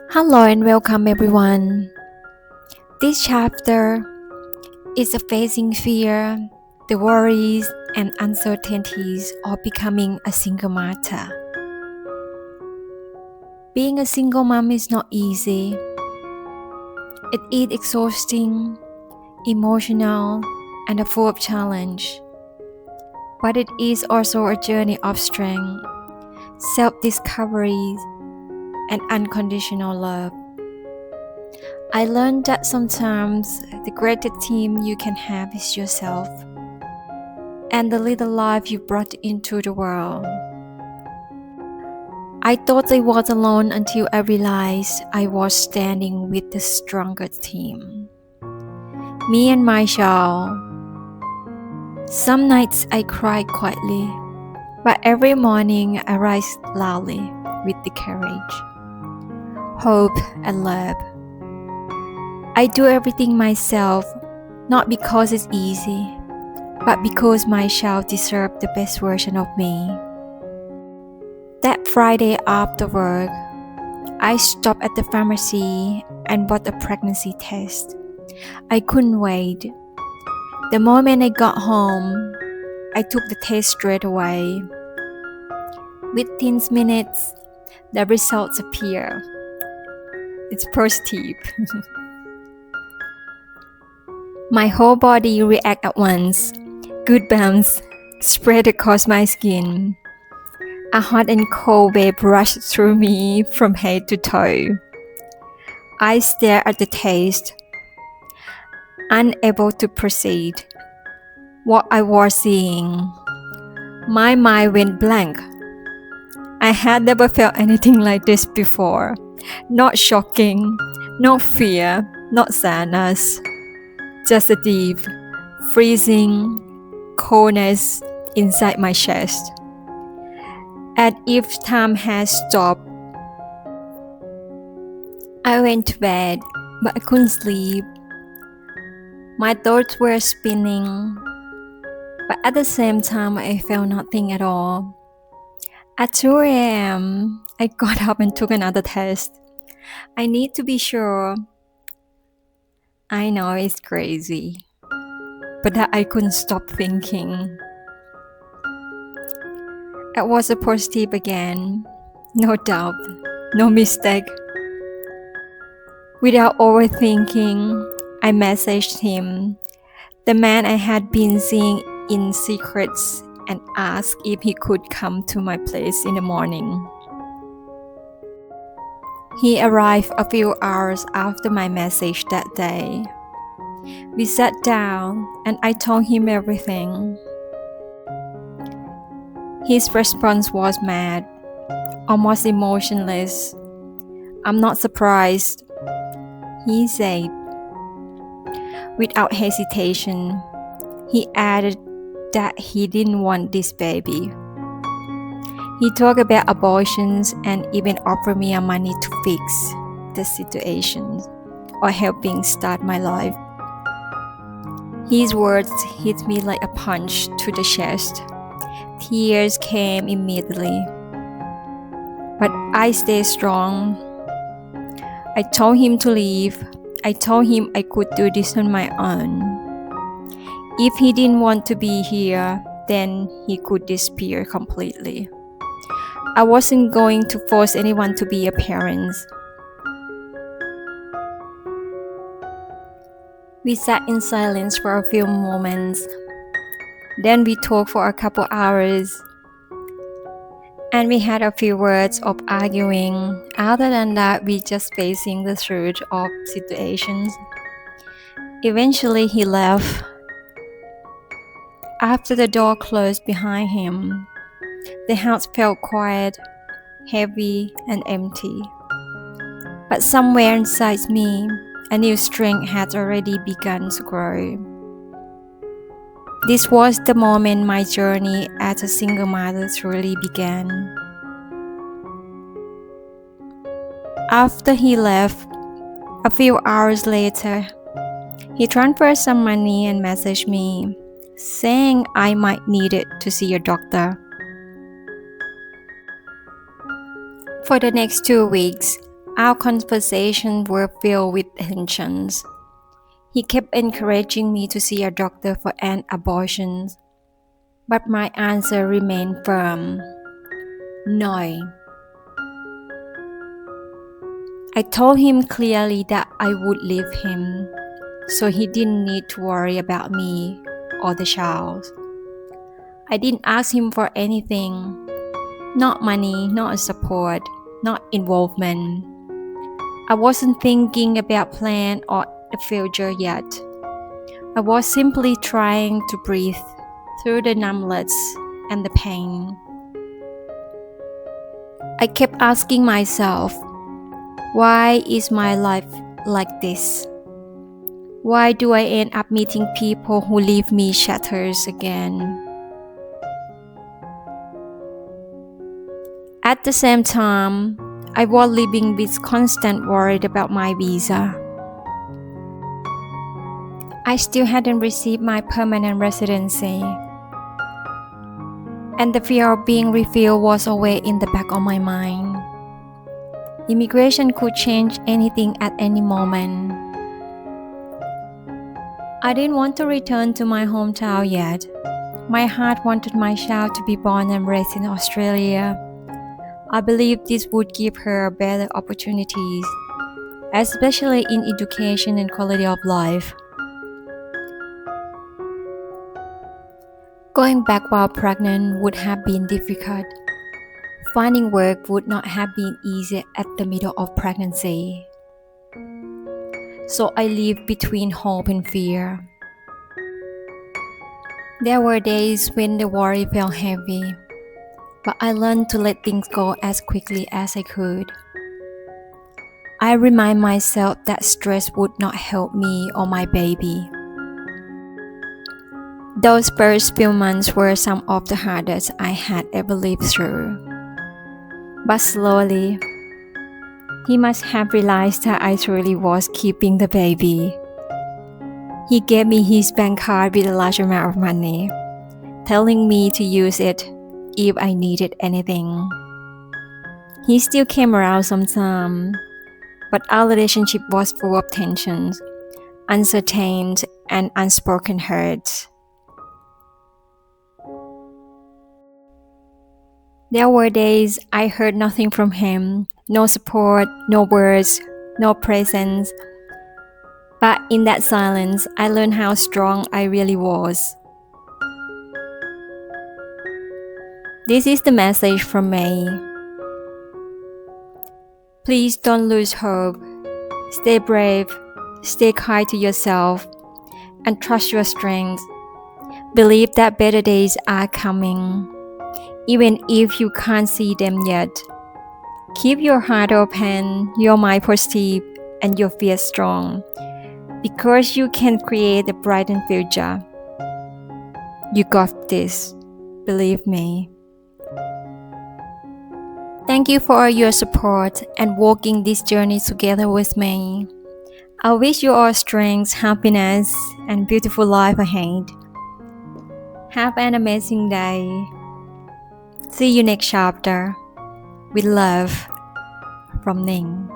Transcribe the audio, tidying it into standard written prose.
Hello and welcome everyone. This chapter is facing fear, the worries and uncertainties of becoming a single mother. Being a single mom is not easy. It is exhausting, emotional, and full of challenge. But it is also a journey of strength, self-discovery, and unconditional love. I learned that sometimes the greatest team you can have is yourself and the little life you brought into the world. I thought I was alone until I realized I was standing with the strongest team. Me and my child. Some nights I cry quietly, but every morning I rise loudly with the courage, hope, and love. I do everything myself, not because it's easy, but because my child deserves the best version of me. That Friday after work, I stopped at the pharmacy and bought a pregnancy test. I couldn't wait. The moment I got home, I took the test straight away. Within minutes, the results appear. It's positive. My whole body reacted at once. Good bounce spread across my skin. A hot and cold wave rushed through me from head to toe. I stared at the test, unable to proceed. What I was seeing, my mind went blank. I had never felt anything like this before. Not shocking, not fear, not sadness. Just a deep, freezing coldness inside my chest. And if time had stopped, I went to bed, but I couldn't sleep. My thoughts were spinning, but at the same time, I felt nothing at all. At 2 a.m., I got up and took another test. I need to be sure. I know it's crazy, but that I couldn't stop thinking. It was a positive again, no doubt, no mistake. Without overthinking, I messaged him, the man I had been seeing in secrets, and asked if he could come to my place in the morning. He arrived a few hours after my message that day. We sat down and I told him everything. His response was mad, almost emotionless. I'm not surprised, he said. Without hesitation, he added that he didn't want this baby. He talked about abortions and even offered me money to fix the situation or helping start my life. His words hit me like a punch to the chest. Tears came immediately. But I stayed strong. I told him to leave. I told him I could do this on my own. If he didn't want to be here, then he could disappear completely. I wasn't going to force anyone to be a parent. We sat in silence for a few moments. Then we talked for a couple hours. And we had a few words of arguing. Other than that, we just facing the truth of situations. Eventually, he left. After the door closed behind him, the house felt quiet, heavy, and empty. But somewhere inside me, a new strength had already begun to grow. This was the moment my journey as a single mother truly began. After he left, a few hours later, he transferred some money and messaged me, saying I might need it to see a doctor. For the next 2 weeks, Our conversations were filled with tensions. He kept encouraging me to see a doctor for an abortion, but my answer remained firm. No. I told him clearly that I would leave him, so he didn't need to worry about me or the child. I didn't ask him for anything, not money, not support, not involvement. I wasn't thinking about plan or the future yet. I was simply trying to breathe through the numbness and the pain. I kept asking myself, why is my life like this? Why do I end up meeting people who leave me shattered again? At the same time, I was living with constant worry about my visa. I still hadn't received my permanent residency, and the fear of being refused was always in the back of my mind. Immigration could change anything at any moment. I didn't want to return to my hometown yet. My heart wanted my child to be born and raised in Australia. I believed this would give her better opportunities, especially in education and quality of life. Going back while pregnant would have been difficult. Finding work would not have been easy at the middle of pregnancy. So I lived between hope and fear. There were days when the worry felt heavy, but I learned to let things go as quickly as I could. I remind myself that stress would not help me or my baby. Those first few months were some of the hardest I had ever lived through. But slowly, he must have realized that I truly was keeping the baby. He gave me his bank card with a large amount of money, telling me to use it if I needed anything. He still came around sometimes, but our relationship was full of tensions, uncertain, and unspoken hurts. There were days I heard nothing from him, no support, no words, no presence. But in that silence, I learned how strong I really was. This is the message from me. Please don't lose hope. Stay brave, stay kind to yourself, and trust your strength. Believe that better days are coming, even if you can't see them yet. Keep your heart open, your mind positive, and your fear strong, because you can create a brighter future. You got this. Believe me. Thank you for your support and walking this journey together with me. I wish you all strength, happiness, and beautiful life ahead. Have an amazing day. See you next chapter. With love, from Ning.